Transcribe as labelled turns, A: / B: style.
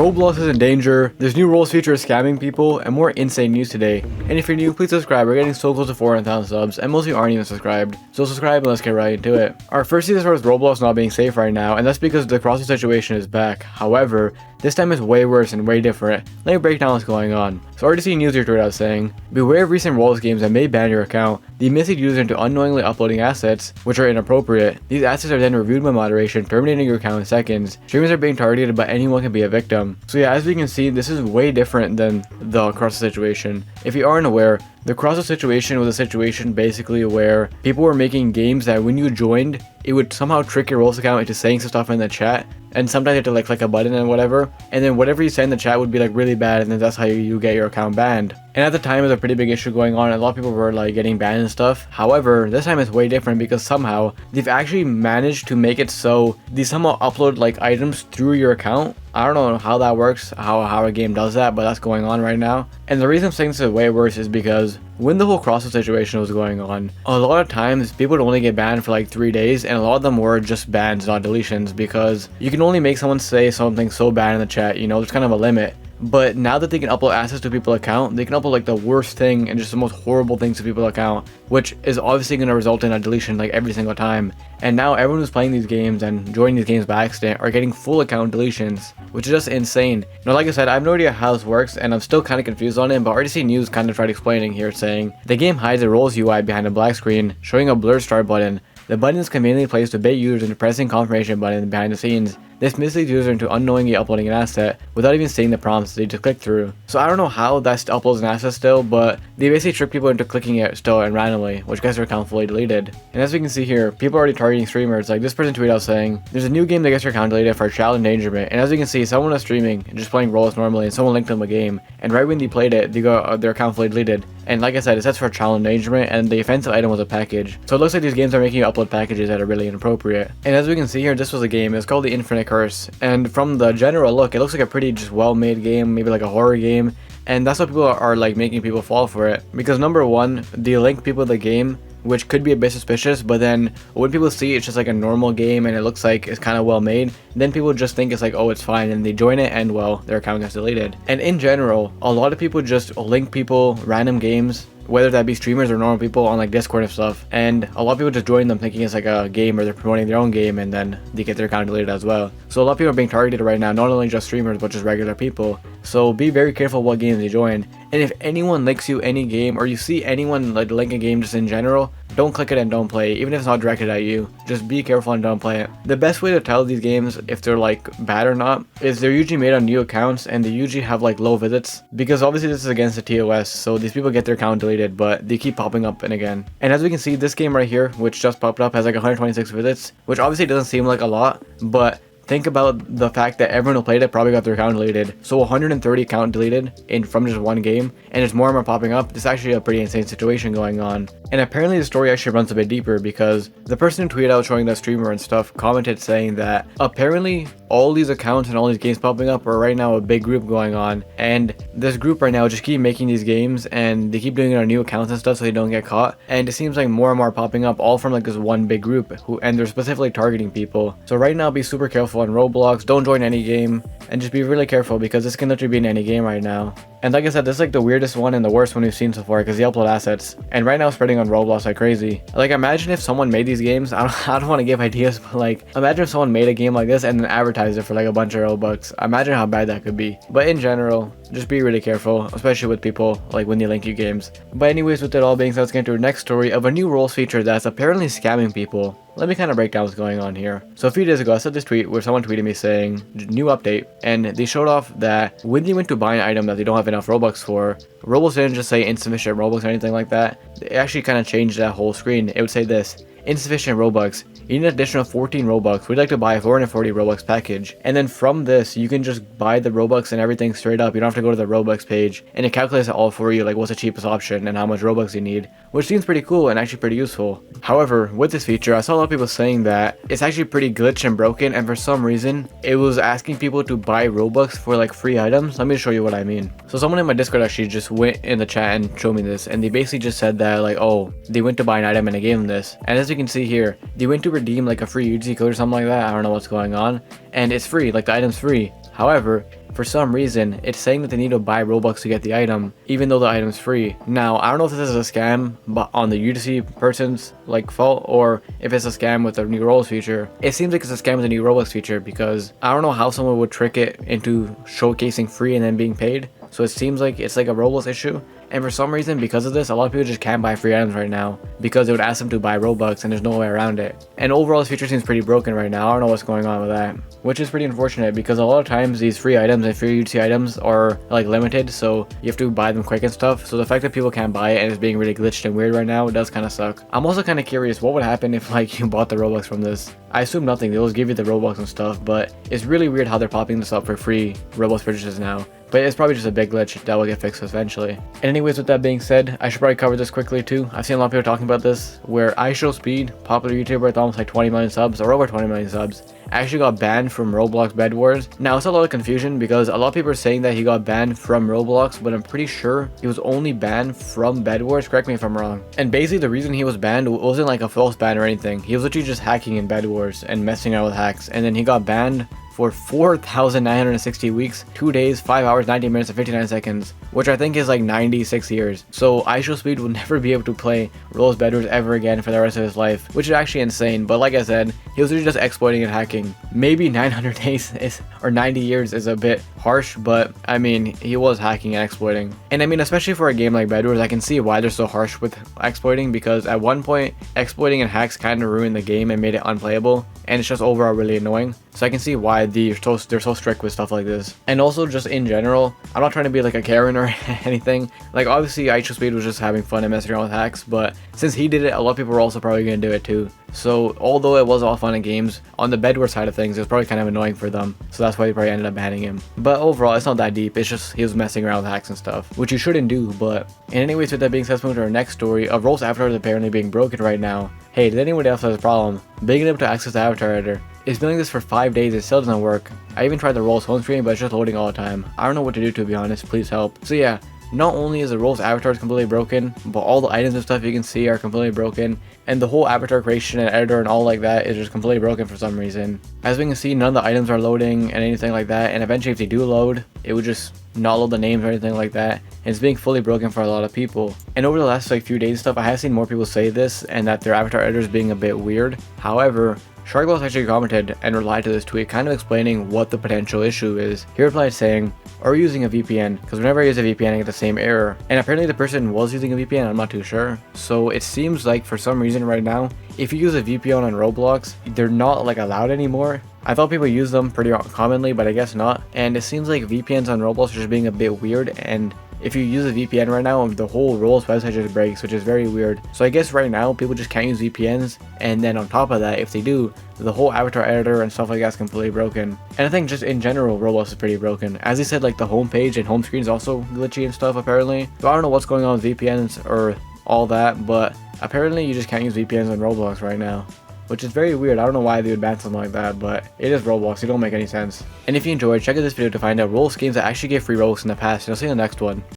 A: Roblox is in danger, there's new roles feature scamming people, and more insane news today. And if you're new, please subscribe. We're getting so close to 400,000 subs, and most of you aren't even subscribed. So subscribe and let's get right into it. Our first thing starts with Roblox not being safe right now, and that's because the crossing situation is back. However, this time is way worse and way different. Let me break down what's going on. So I already see news here tweeted out saying, beware of recent Roblox games that may ban your account. They mislead users into unknowingly uploading assets, which are inappropriate. These assets are then reviewed by moderation, terminating your account in seconds. Streamers are being targeted, but anyone can be a victim. So yeah, as we can see, this is way different than the cross situation. If you aren't aware, the cross situation was a situation basically where people were making games that when you joined, it would somehow trick your Roblox account into saying some stuff in the chat. And sometimes you have to like click a button and whatever, and then whatever you say in the chat would be like really bad, and then that's how you get your account banned. And at the time it was a pretty big issue going on, and a lot of people were like getting banned and stuff. However, this time it's way different because somehow they've actually managed to make it so they somehow upload like items through your account. I don't know how that works, how a game does that, but that's going on right now. And the reason I'm saying this is way worse is because when the whole crossing situation was going on, a lot of times people would only get banned for like 3 days, and a lot of them were just bans, not deletions, because you can only make someone say something so bad in the chat, you know, there's kind of a limit. But now that they can upload assets to people's account, they can upload like the worst thing and just the most horrible things to people's account, which is obviously going to result in a deletion like every single time. And now everyone who's playing these games and joining these games by accident are getting full account deletions, which is just insane. Now, like I said, I have no idea how this works, and I'm still kind of confused on it, but I already see news kind of tried explaining here, saying the game hides the roles UI behind a black screen, showing a blurred start button. The button is conveniently placed to bait users into pressing confirmation button behind the scenes. This misleads users into unknowingly uploading an asset without even seeing the prompts they just click through. So I don't know how that uploads an asset still, but they basically trick people into clicking it still and randomly, which gets their account fully deleted. And as we can see here, people are already targeting streamers. Like this person tweeted out saying, there's a new game that gets your account deleted for child endangerment. And as you can see, someone was streaming and just playing Roblox normally, and someone linked them a game, and right when they played it, they got their account fully deleted. And like I said, it says for child endangerment, and the offensive item was a package. So it looks like these games are making you upload packages that are really inappropriate. And as we can see here, this was a game. It's called The Infinite Curse. And from the general look, it looks like a pretty just well-made game, maybe like a horror game. And that's what people are like making people fall for it. Because number one, they link people to the game, which could be a bit suspicious, but then when people see it's just like a normal game and it looks like it's kind of well made, then people just think it's like, oh, it's fine, and they join it and well, their account gets deleted. And in general, a lot of people just link people random games, whether that be streamers or normal people on like Discord and stuff, and a lot of people just join them thinking it's like a game or they're promoting their own game, and then they get their account deleted as well. So a lot of people are being targeted right now, not only just streamers but just regular people. So be very careful what games you join, and if anyone links you any game, or you see anyone like link a game just in general, don't click it and don't play it, even if it's not directed at you. Just be careful and don't play it. The best way to tell these games if they're like bad or not is they're usually made on new accounts, and they usually have like low visits, because obviously this is against the TOS, so these people get their account deleted, but they keep popping up and again. And as we can see, this game right here, which just popped up, has like 126 visits, which obviously doesn't seem like a lot, but think about the fact that everyone who played it probably got their account deleted. So 130 account deleted from just one game, and there's more and more popping up. This is actually a pretty insane situation going on. And apparently the story actually runs a bit deeper, because the person who tweeted out showing the streamer and stuff commented saying that apparently all these accounts and all these games popping up are right now a big group going on, and this group right now just keep making these games, and they keep doing it on new accounts and stuff so they don't get caught. And it seems like more and more popping up all from like this one big group, and they're specifically targeting people. So right now, be super careful on Roblox. Don't join any game, and just be really careful, because this can literally be in any game right now. And like I said, this is like the weirdest one and the worst one we've seen so far, because they upload assets, and right now it's spreading on Roblox like crazy. Like imagine if someone made these games, I don't want to give ideas, but like imagine if someone made a game like this and then advertised it for like a bunch of Robux. Imagine how bad that could be. But in general, just be really careful, especially with people like when they link you games. But anyways, with it all being said, let's get into our next story of a new roles feature that's apparently scamming people. Let me kind of break down what's going on here. So a few days ago, I saw this tweet where someone tweeted me saying, new update, and they showed off that when they went to buy an item that they don't have enough Robux for, Roblox didn't just say insufficient Robux or anything like that. They actually kind of changed that whole screen. It would say this: insufficient Robux. You need an additional 14 Robux. We'd like to buy a 440 Robux package. And then from this, you can just buy the Robux and everything straight up. You don't have to go to the Robux page. And it calculates it all for you, like what's the cheapest option and how much Robux you need, which seems pretty cool and actually pretty useful. However, with this feature, I saw a lot of people saying that it's actually pretty glitched and broken, and for some reason, it was asking people to buy Robux for like free items. Let me show you what I mean. So someone in my Discord actually just went in the chat and showed me this, and they basically just said that like, oh, they went to buy an item and I gave them this. And as you can see here, they went to redeem like a free UGC code or something like that. I don't know what's going on, and it's free, like the item's free. However, for some reason, it's saying that they need to buy Robux to get the item, even though the item's free. Now, I don't know if this is a scam, but on the UGC person's fault, or if it's a scam with the new roles feature. It seems like it's a scam with the new Robux feature, because I don't know how someone would trick it into showcasing free and then being paid. So it seems like it's like a Roblox issue. And for some reason, because of this, a lot of people just can't buy free items right now because it would ask them to buy Robux and there's no way around it. And overall, this feature seems pretty broken right now. I don't know what's going on with that, which is pretty unfortunate because a lot of times these free items and free UGC items are limited, so you have to buy them quick and stuff. So the fact that people can't buy it and it's being really glitched and weird right now, it does kind of suck. I'm also kind of curious what would happen if you bought the Robux from this. I assume nothing, they'll just give you the Robux and stuff, but it's really weird how they're popping this up for free Robux purchases now. But it's probably just a big glitch that will get fixed eventually. And anyways, with that being said, I should probably cover this quickly too. I've seen a lot of people talking about this, where IShowSpeed, popular YouTuber with almost 20 million subs, or over 20 million subs, actually got banned from Roblox Bed Wars. Now, it's a lot of confusion because a lot of people are saying that he got banned from Roblox, but I'm pretty sure he was only banned from Bed Wars. Correct me if I'm wrong. And basically, the reason he was banned wasn't a false ban or anything. He was literally just hacking in Bed Wars and messing around with hacks, and then he got banned for 4,960 weeks, 2 days, 5 hours, 90 minutes, and 59 seconds, which I think is 96 years. So IShowSpeed will never be able to play Roblox Bed Wars ever again for the rest of his life, which is actually insane. But like I said, he was literally just exploiting and hacking. Maybe 900 days or 90 years is a bit harsh, but I mean, he was hacking and exploiting. And I mean, especially for a game like Bed Wars, I can see why they're so harsh with exploiting, because at one point, exploiting and hacks kind of ruined the game and made it unplayable, and it's just overall really annoying. So I can see why they're so strict with stuff like this. And also just in general, I'm not trying to be a Karen or anything. Obviously IShowSpeed was just having fun and messing around with hacks, but since he did it, a lot of people were also probably going to do it too. So although it was all fun and games, on the Bed Wars side of things, it was probably kind of annoying for them. So that's why they probably ended up banning him. But overall, it's not that deep. It's just he was messing around with hacks and stuff, which you shouldn't do. But anyways, with that being said, let's move to our next story of Role's avatar is apparently being broken right now. Hey, did anyone else have a problem being able to access the avatar editor? It's been like this for 5 days, it still doesn't work. I even tried the Role's home screen, but it's just loading all the time. I don't know what to do, to be honest, please help. So yeah, not only is the Role's avatar completely broken, but all the items and stuff you can see are completely broken, and the whole avatar creation and editor and all that is just completely broken for some reason. As we can see, none of the items are loading and anything like that, and eventually if they do load, it would just not load the names or anything like that, and it's being fully broken for a lot of people. And over the last few days stuff, I have seen more people say this, and that their avatar editor is being a bit weird. However, Sharkboss actually commented and replied to this tweet, kind of explaining what the potential issue is. He replied saying, "Are you using a VPN? Because whenever I use a VPN I get the same error." And apparently the person was using a VPN, I'm not too sure. So it seems like for some reason right now, if you use a VPN on Roblox, they're not allowed anymore. I thought people use them pretty commonly, but I guess not. And it seems like VPNs on Roblox are just being a bit weird, and if you use a VPN right now, the whole Roblox website just breaks, which is very weird. So I guess right now, people just can't use VPNs, and then on top of that, if they do, the whole avatar editor and stuff like that is completely broken. And I think just in general, Roblox is pretty broken. As he said, the home page and home screen is also glitchy and stuff, apparently. So I don't know what's going on with VPNs or all that, but apparently you just can't use VPNs on Roblox right now, which is very weird. I don't know why they would ban something like that, but it is Roblox. It don't make any sense. And if you enjoyed, check out this video to find out Roblox games that actually gave free Robux in the past, and I'll see you in the next one.